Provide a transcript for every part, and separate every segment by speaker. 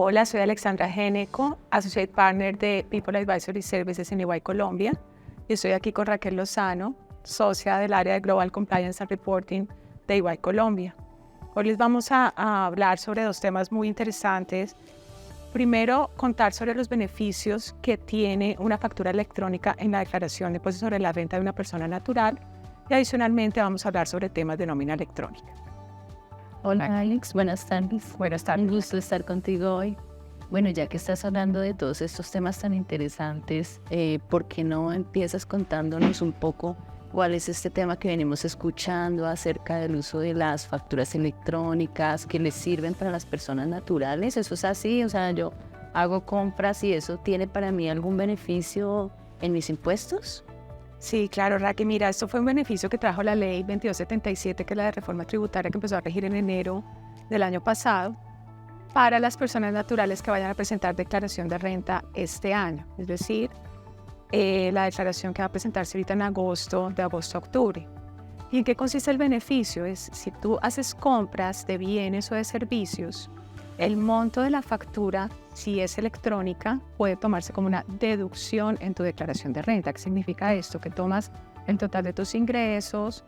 Speaker 1: Hola, soy Alexandra Geneco, Associate Partner de People Advisory Services en EY Colombia. Y estoy aquí con Raquel Lozano, socia del área de Global Compliance and Reporting de EY Colombia. Hoy les vamos a hablar sobre dos temas muy interesantes. Primero, contar sobre los beneficios que tiene una factura electrónica en la declaración de impuestos sobre la renta de una persona natural. Y adicionalmente vamos a hablar sobre temas de nómina electrónica.
Speaker 2: Hola Alex, buenas tardes.
Speaker 1: Buenas tardes.
Speaker 2: Un gusto estar contigo hoy. Bueno, ya que estás hablando de todos estos temas tan interesantes, ¿por qué no empiezas contándonos un poco cuál es este tema que venimos escuchando acerca del uso de las facturas electrónicas que les sirven para las personas naturales? ¿Eso es así? O sea, yo hago compras y eso tiene para mí algún beneficio en mis impuestos.
Speaker 1: Sí, claro, Raquel. Mira, esto fue un beneficio que trajo la ley 2277, que es la de reforma tributaria que empezó a regir en enero del año pasado, para las personas naturales que vayan a presentar declaración de renta este año. Es decir, la declaración que va a presentarse ahorita en agosto, de agosto a octubre. ¿Y en qué consiste el beneficio? Es si tú haces compras de bienes o de servicios, el monto de la factura, si es electrónica, puede tomarse como una deducción en tu declaración de renta. ¿Qué significa esto? Que tomas el total de tus ingresos,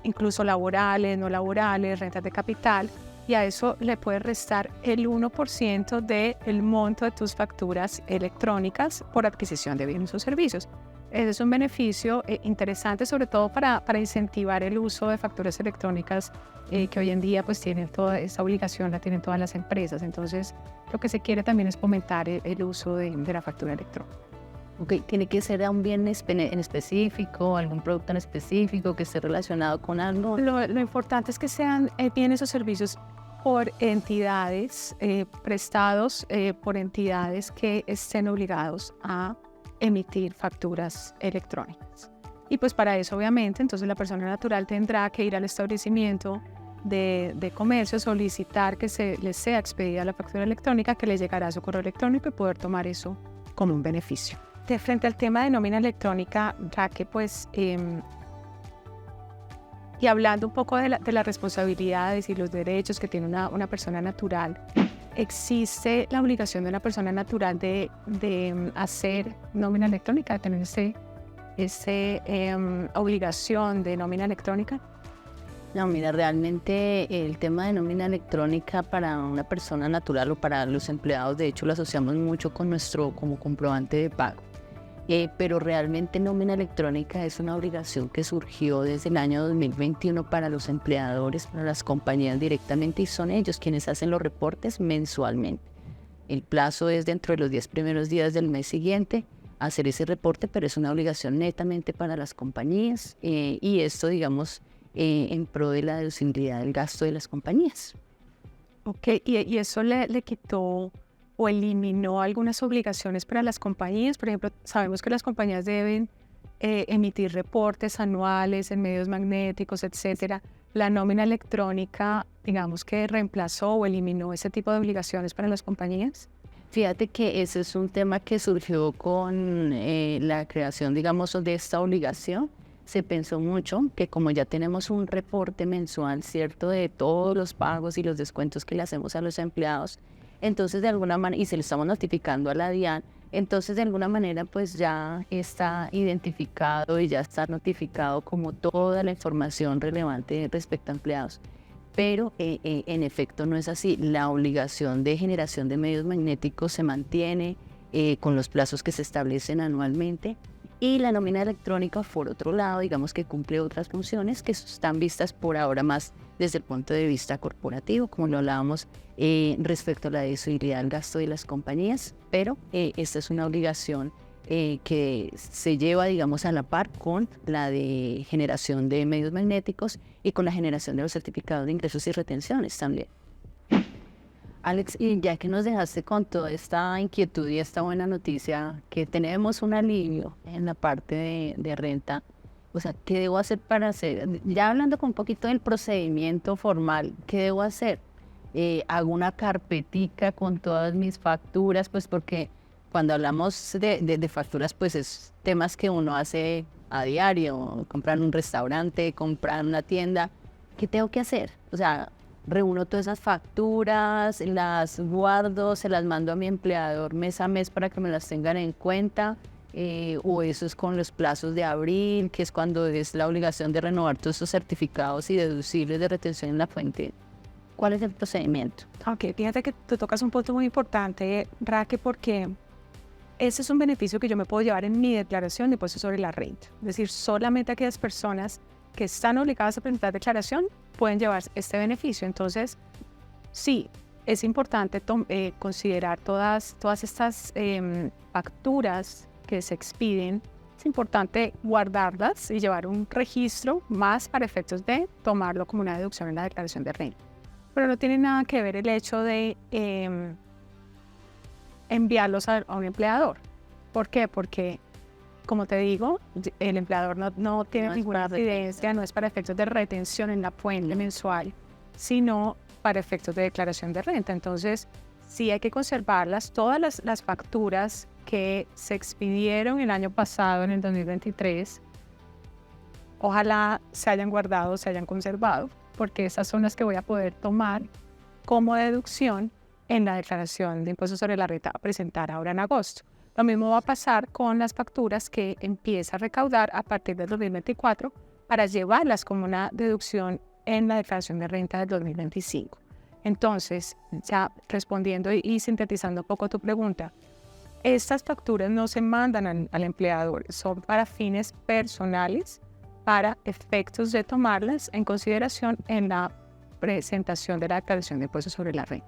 Speaker 1: incluso laborales, no laborales, rentas de capital, y a eso le puedes restar el 1% del monto de tus facturas electrónicas por adquisición de bienes o servicios. Ese es un beneficio interesante, sobre todo para incentivar el uso de facturas electrónicas que hoy en día pues tienen toda esa obligación, la tienen todas las empresas. Entonces, lo que se quiere también es fomentar el uso de la factura electrónica.
Speaker 2: Ok, ¿tiene que ser a un bien en específico, algún producto en específico que esté relacionado con algo?
Speaker 1: Lo importante es que sean bienes o servicios por entidades, prestados por entidades que estén obligados a emitir facturas electrónicas. Y pues para eso obviamente entonces la persona natural tendrá que ir al establecimiento de comercio, solicitar que les sea expedida la factura electrónica, que le llegará a su correo electrónico y poder tomar eso como un beneficio. De frente al tema de nómina electrónica, ya que pues y hablando un poco de las responsabilidades y los derechos que tiene una persona natural, existe la obligación de una persona natural de hacer nómina electrónica, de tener esa obligación de nómina electrónica.
Speaker 2: No, mira, realmente el tema de nómina electrónica para una persona natural o para los empleados, de hecho lo asociamos mucho con nuestro como comprobante de pago. Pero realmente nómina electrónica es una obligación que surgió desde el año 2021 para los empleadores, para las compañías directamente, y son ellos quienes hacen los reportes mensualmente. El plazo es dentro de los 10 primeros días del mes siguiente hacer ese reporte, pero es una obligación netamente para las compañías y esto, digamos, en pro de la deducibilidad del gasto de las compañías.
Speaker 1: Ok, y eso le quitó o eliminó algunas obligaciones para las compañías. Por ejemplo, sabemos que las compañías deben emitir reportes anuales en medios magnéticos, etcétera. La nómina electrónica, digamos que reemplazó o eliminó ese tipo de obligaciones para las compañías.
Speaker 2: Fíjate que ese es un tema que surgió con la creación, digamos, de esta obligación. Se pensó mucho que como ya tenemos un reporte mensual, ¿cierto?, de todos los pagos y los descuentos que le hacemos a los empleados, entonces de alguna manera, y se lo estamos notificando a la DIAN, entonces de alguna manera pues ya está identificado y ya está notificado como toda la información relevante respecto a empleados. Pero en efecto no es así. La obligación de generación de medios magnéticos se mantiene con los plazos que se establecen anualmente. Y la nómina electrónica, por otro lado, digamos que cumple otras funciones que están vistas por ahora más desde el punto de vista corporativo, como lo hablábamos respecto a la deducibilidad del gasto de las compañías, pero esta es una obligación que se lleva, digamos, a la par con la de generación de medios magnéticos y con la generación de los certificados de ingresos y retenciones también. Alex, y ya que nos dejaste con toda esta inquietud y esta buena noticia, que tenemos un alivio en la parte de renta, o sea, ¿qué debo hacer para hacer? Ya hablando con un poquito del procedimiento formal, ¿qué debo hacer? Hago una carpetica con todas mis facturas, pues porque cuando hablamos de facturas, pues es temas que uno hace a diario, comprar un restaurante, comprar una tienda. ¿Qué tengo que hacer? O sea, reúno todas esas facturas, las guardo, se las mando a mi empleador mes a mes para que me las tengan en cuenta, o eso es con los plazos de abril, que es cuando es la obligación de renovar todos esos certificados y deducibles de retención en la fuente. ¿Cuál es el procedimiento?
Speaker 1: Ok, fíjate que tú tocas un punto muy importante, Raque, porque ese es un beneficio que yo me puedo llevar en mi declaración de impuestos sobre la renta. Es decir, solamente aquellas personas que están obligadas a presentar declaración pueden llevar este beneficio. Entonces, sí, es importante considerar todas estas facturas que se expiden. Es importante guardarlas y llevar un registro más para efectos de tomarlo como una deducción en la declaración de renta. Pero no tiene nada que ver el hecho de enviarlos a un empleador. ¿Por qué? Porque, como te digo, el empleador no tiene ninguna incidencia, no es para efectos de retención en la fuente mensual, sino para efectos de declaración de renta. Entonces, sí hay que conservarlas, todas las facturas que se expidieron el año pasado, en el 2023, ojalá se hayan guardado, se hayan conservado, porque esas son las que voy a poder tomar como deducción en la declaración de impuestos sobre la renta a presentar ahora en agosto. Lo mismo va a pasar con las facturas que empieza a recaudar a partir del 2024 para llevarlas como una deducción en la declaración de renta del 2025. Entonces, ya respondiendo y sintetizando un poco tu pregunta, estas facturas no se mandan al empleador, son para fines personales, para efectos de tomarlas en consideración en la presentación de la declaración de impuestos sobre la renta.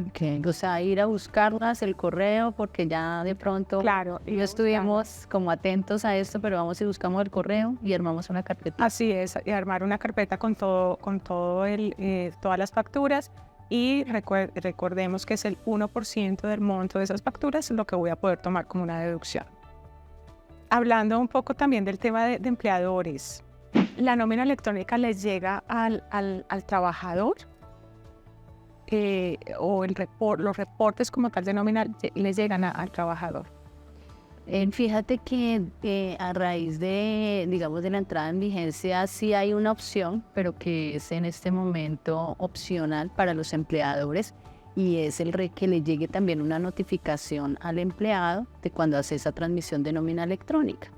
Speaker 2: Okay. O sea, ir a buscarlas, el correo, porque ya de pronto
Speaker 1: claro,
Speaker 2: y estuvimos como atentos a esto, pero vamos y buscamos el correo y armamos una carpeta.
Speaker 1: Así es, y armar una carpeta con todas las facturas, y recordemos que es el 1% del monto de esas facturas lo que voy a poder tomar como una deducción. Hablando un poco también del tema de empleadores, ¿la nómina electrónica les llega al trabajador? O los reportes como tal de nómina les llegan al trabajador.
Speaker 2: Fíjate que a raíz de, digamos, de la entrada en vigencia sí hay una opción, pero que es en este momento opcional para los empleadores, y es que le llegue también una notificación al empleado de cuando hace esa transmisión de nómina electrónica.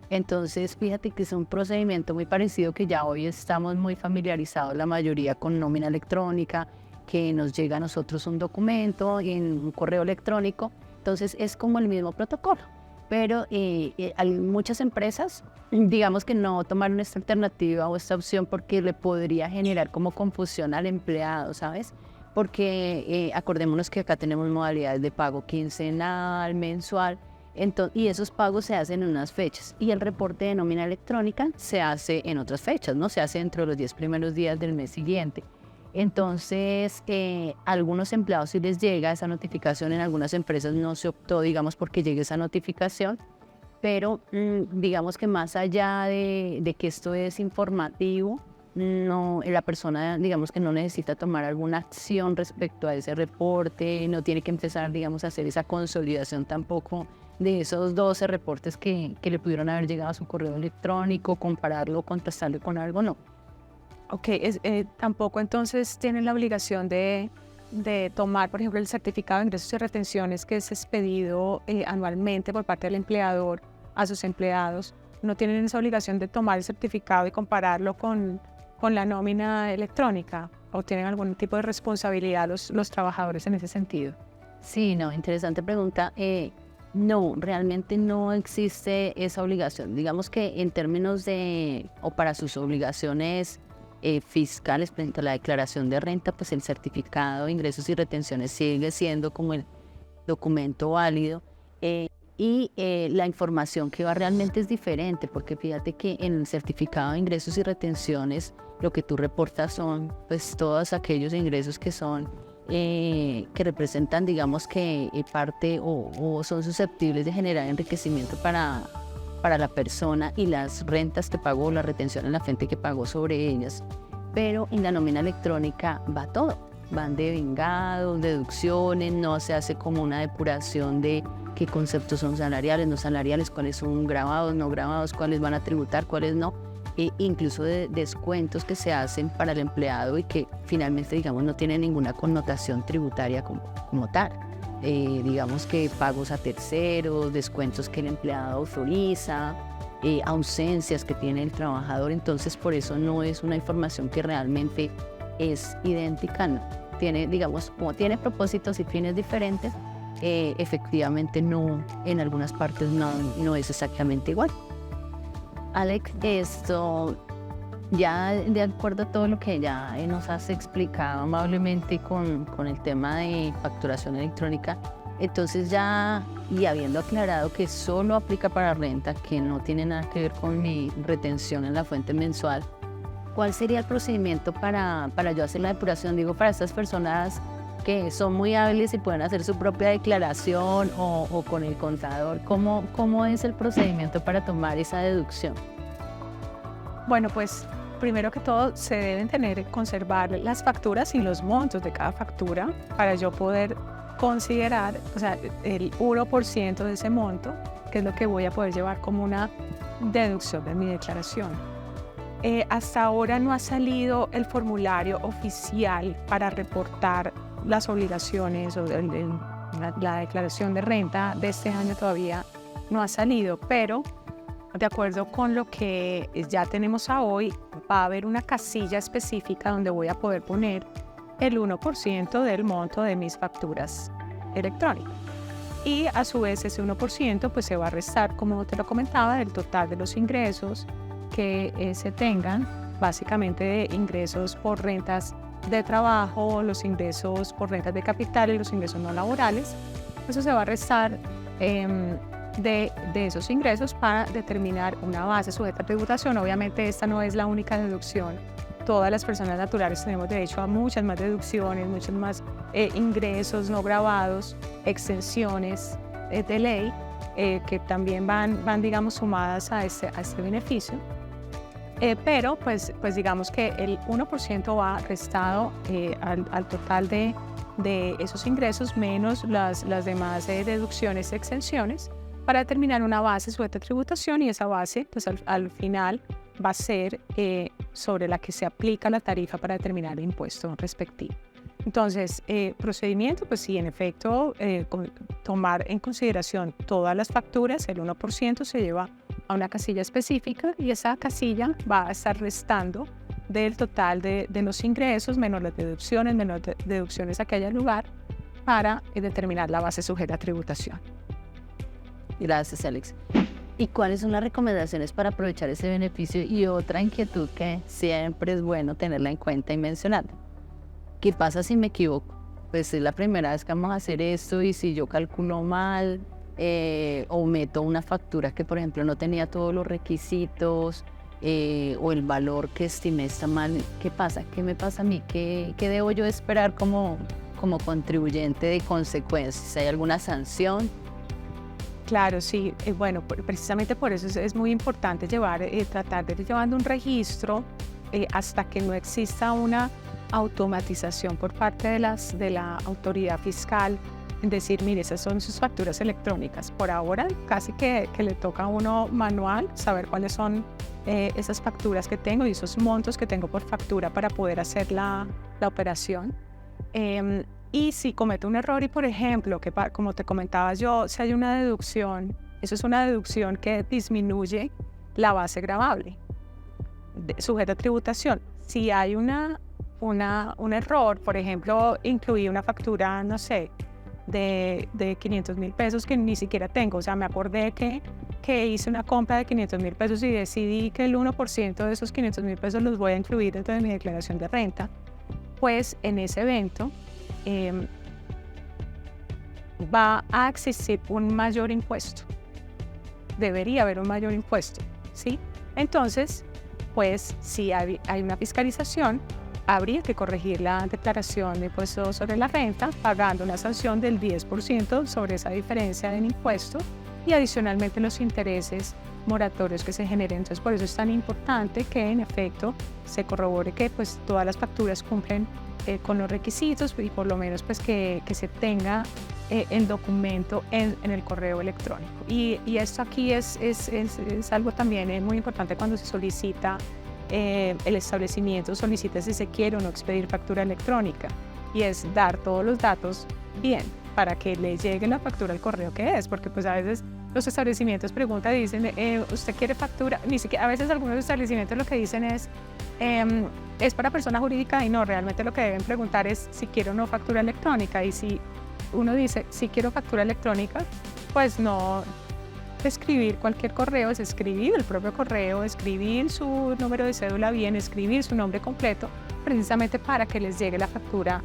Speaker 2: Entonces, fíjate que es un procedimiento muy parecido que ya hoy estamos muy familiarizados la mayoría con nómina electrónica, que nos llega a nosotros un documento en un correo electrónico. Entonces es como el mismo protocolo, pero hay muchas empresas, digamos que no tomaron esta alternativa o esta opción porque le podría generar como confusión al empleado, ¿sabes? Porque acordémonos que acá tenemos modalidades de pago quincenal, mensual, y esos pagos se hacen en unas fechas, y el reporte de nómina electrónica se hace en otras fechas, ¿no? Se hace dentro de los 10 primeros días del mes siguiente. Entonces, a algunos empleados sí les llega esa notificación, en algunas empresas no se optó, digamos, porque llegue esa notificación, pero digamos que más allá de que esto es informativo, no, la persona, digamos, que no necesita tomar alguna acción respecto a ese reporte, no tiene que empezar, digamos, a hacer esa consolidación tampoco de esos 12 reportes que le pudieron haber llegado a su correo electrónico, compararlo, contrastarlo con algo, no.
Speaker 1: Ok, tampoco entonces tienen la obligación de tomar, por ejemplo, el certificado de ingresos y retenciones que es expedido anualmente por parte del empleador a sus empleados. No tienen esa obligación de tomar el certificado y compararlo con la nómina electrónica, o tienen algún tipo de responsabilidad los trabajadores en ese sentido.
Speaker 2: Sí, no, interesante pregunta. No, realmente no existe esa obligación. Digamos que en términos o para sus obligaciones fiscales frente a la declaración de renta, pues el certificado de ingresos y retenciones sigue siendo como el documento válido, y la información que va realmente es diferente, porque fíjate que en el certificado de ingresos y retenciones lo que tú reportas son pues todos aquellos ingresos que son que representan, digamos, que parte o son susceptibles de generar enriquecimiento para la persona, y las rentas que pagó, la retención en la fuente que pagó sobre ellas. Pero en la nómina electrónica va todo, van devengados, deducciones, no se hace como una depuración de qué conceptos son salariales, no salariales, cuáles son grabados, no grabados, cuáles van a tributar, cuáles no. incluso de descuentos que se hacen para el empleado y que finalmente, digamos, no tienen ninguna connotación tributaria como tal. Digamos que pagos a terceros, descuentos que el empleado autoriza, ausencias que tiene el trabajador. Entonces, por eso no es una información que realmente es idéntica, no. Tiene, digamos, como tiene propósitos y fines diferentes, efectivamente no, en algunas partes no es exactamente igual. Alex, esto, ya de acuerdo a todo lo que ya nos has explicado amablemente con el tema de facturación electrónica, entonces ya, y habiendo aclarado que solo aplica para renta, que no tiene nada que ver con mi retención en la fuente mensual, ¿cuál sería el procedimiento para yo hacer la depuración? Digo, para estas personas que son muy hábiles y pueden hacer su propia declaración o con el contador, ¿cómo es el procedimiento para tomar esa deducción?
Speaker 1: Bueno, pues primero que todo se deben conservar las facturas y los montos de cada factura para yo poder considerar, o sea, el 1% de ese monto, que es lo que voy a poder llevar como una deducción de mi declaración. Hasta ahora no ha salido el formulario oficial para reportar las obligaciones o la declaración de renta de este año todavía no ha salido, pero de acuerdo con lo que ya tenemos a hoy, va a haber una casilla específica donde voy a poder poner el 1% del monto de mis facturas electrónicas. Y a su vez ese 1% pues se va a restar, como te lo comentaba, del total de los ingresos que se tengan, básicamente de ingresos por rentas de trabajo, los ingresos por rentas de capital y los ingresos no laborales. Eso se va a restar de esos ingresos para determinar una base sujeta a tributación. Obviamente esta no es la única deducción. Todas las personas naturales tenemos derecho a muchas más deducciones, muchos más ingresos no gravados, exenciones de ley que también van digamos, sumadas a este beneficio. Pero pues digamos que el 1% va restado al total de esos ingresos menos las demás deducciones y exenciones para determinar una base sujeta a tributación, y esa base pues al final va a ser sobre la que se aplica la tarifa para determinar el impuesto respectivo. Entonces, procedimiento, pues sí, en efecto, tomar en consideración todas las facturas, el 1% se lleva a una casilla específica y esa casilla va a estar restando del total de los ingresos menos las deducciones a que haya lugar para determinar la base sujeta a tributación.
Speaker 2: Gracias, Alex. ¿Y cuáles son las recomendaciones para aprovechar ese beneficio? Y otra inquietud que siempre es bueno tenerla en cuenta y mencionar. ¿Qué pasa si me equivoco? Pues es la primera vez que vamos a hacer esto y si yo calculo mal o meto una factura que, por ejemplo, no tenía todos los requisitos o el valor que estimé está mal, ¿qué pasa? ¿Qué me pasa a mí? ¿Qué debo yo esperar como contribuyente de consecuencias? ¿Hay alguna sanción?
Speaker 1: Claro, sí. Bueno, precisamente por eso es muy importante tratar de ir llevando un registro hasta que no exista una automatización por parte de la autoridad fiscal, en decir, mire, esas son sus facturas electrónicas. Por ahora casi que le toca a uno manual saber cuáles son esas facturas que tengo y esos montos que tengo por factura para poder hacer la operación. Y si cometo un error y, por ejemplo, que como te comentaba yo, si hay una deducción, eso es una deducción que disminuye la base gravable sujeta a tributación. Si hay un error, por ejemplo, incluí una factura, no sé, de 500,000 pesos que ni siquiera tengo, o sea, me acordé que hice una compra de 500,000 pesos y decidí que el 1% de esos 500,000 pesos los voy a incluir dentro de mi declaración de renta, pues en ese evento va a existir un mayor impuesto. Debería haber un mayor impuesto, ¿sí? Entonces, pues si hay una fiscalización, habría que corregir la declaración de impuestos sobre la renta pagando una sanción del 10% sobre esa diferencia del impuesto y adicionalmente los intereses moratorios que se generen. Entonces, por eso es tan importante que en efecto se corrobore que pues todas las facturas cumplen con los requisitos y por lo menos pues que se tenga el documento en el correo electrónico. Y esto aquí es algo también muy importante cuando se solicita, el establecimiento solicita si se quiere o no expedir factura electrónica, y es dar todos los datos bien para que le llegue la factura al correo que es, porque pues a veces los establecimientos preguntan y dicen, ¿usted quiere factura? Ni siquiera, a veces algunos establecimientos lo que dicen es para persona jurídica, y no, realmente lo que deben preguntar es si quiere o no factura electrónica. Y si uno dice, si quiero factura electrónica, pues no escribir cualquier correo, es escribir el propio correo, escribir su número de cédula bien, escribir su nombre completo, precisamente para que les llegue la factura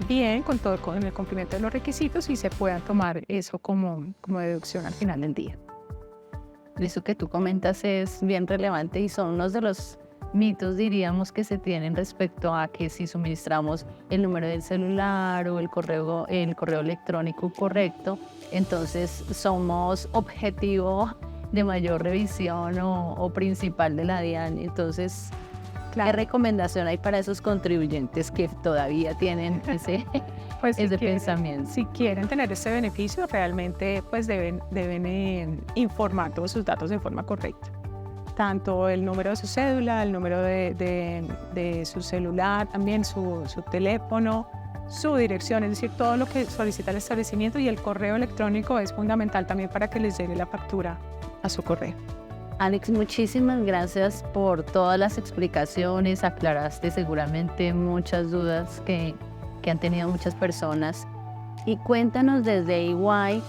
Speaker 1: bien, con el cumplimiento de los requisitos, y se puedan tomar eso como deducción al final del día.
Speaker 2: Eso que tú comentas es bien relevante y son unos de los mitos, diríamos, que se tienen respecto a que si suministramos el número del celular o el correo electrónico correcto, entonces somos objetivo de mayor revisión o principal de la DIAN. Entonces, ¿qué recomendación hay para esos contribuyentes que todavía tienen ese pensamiento?
Speaker 1: Si quieren tener ese beneficio, realmente pues deben informar todos sus datos de forma correcta. Tanto el número de su cédula, el número de su celular, también su teléfono, su dirección, es decir, todo lo que solicita el establecimiento, y el correo electrónico es fundamental también para que les llegue la factura a su correo.
Speaker 2: Alex, muchísimas gracias por todas las explicaciones, aclaraste seguramente muchas dudas que han tenido muchas personas, y cuéntanos desde EY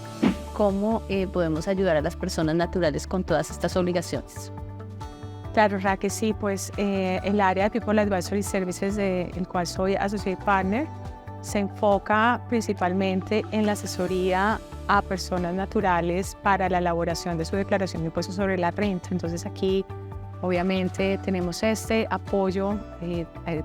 Speaker 2: cómo podemos ayudar a las personas naturales con todas estas obligaciones.
Speaker 1: Claro, Raquel, sí, pues el área de People Advisory Services, del cual soy Associate Partner, se enfoca principalmente en la asesoría a personas naturales para la elaboración de su declaración de impuestos sobre la renta. Entonces aquí obviamente tenemos este apoyo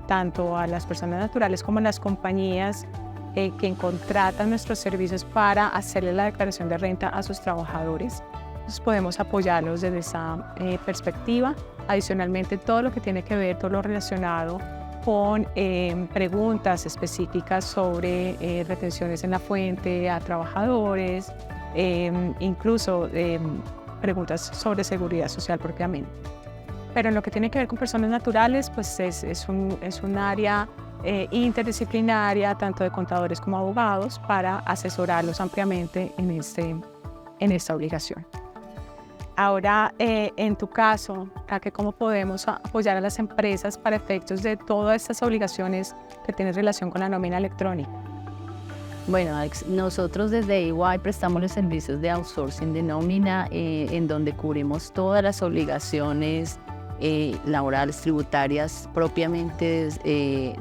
Speaker 1: tanto a las personas naturales como a las compañías que contratan nuestros servicios para hacerle la declaración de renta a sus trabajadores. Entonces podemos apoyarlos desde esa perspectiva. Adicionalmente, todo lo que tiene que ver, todo lo relacionado con preguntas específicas sobre retenciones en la fuente a trabajadores, incluso preguntas sobre seguridad social propiamente. Pero en lo que tiene que ver con personas naturales, pues es un área interdisciplinaria, tanto de contadores como abogados, para asesorarlos ampliamente en esta obligación. Ahora, en tu caso, Raquel, ¿cómo podemos apoyar a las empresas para efectos de todas estas obligaciones que tienen relación con la nómina electrónica?
Speaker 2: Bueno, Alex, nosotros desde EY prestamos los servicios de outsourcing de nómina, en donde cubrimos todas las obligaciones laborales, tributarias, propiamente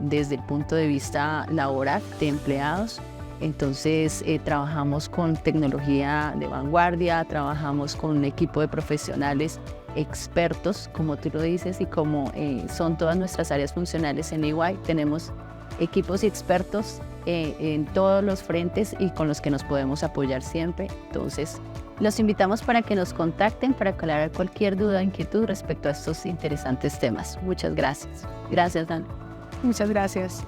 Speaker 2: desde el punto de vista laboral de empleados. Entonces trabajamos con tecnología de vanguardia, trabajamos con un equipo de profesionales expertos, como tú lo dices, y como son todas nuestras áreas funcionales en EY, tenemos equipos y expertos en todos los frentes y con los que nos podemos apoyar siempre. Entonces, los invitamos para que nos contacten para aclarar cualquier duda o inquietud respecto a estos interesantes temas. Muchas gracias. Gracias, Dan.
Speaker 1: Muchas gracias.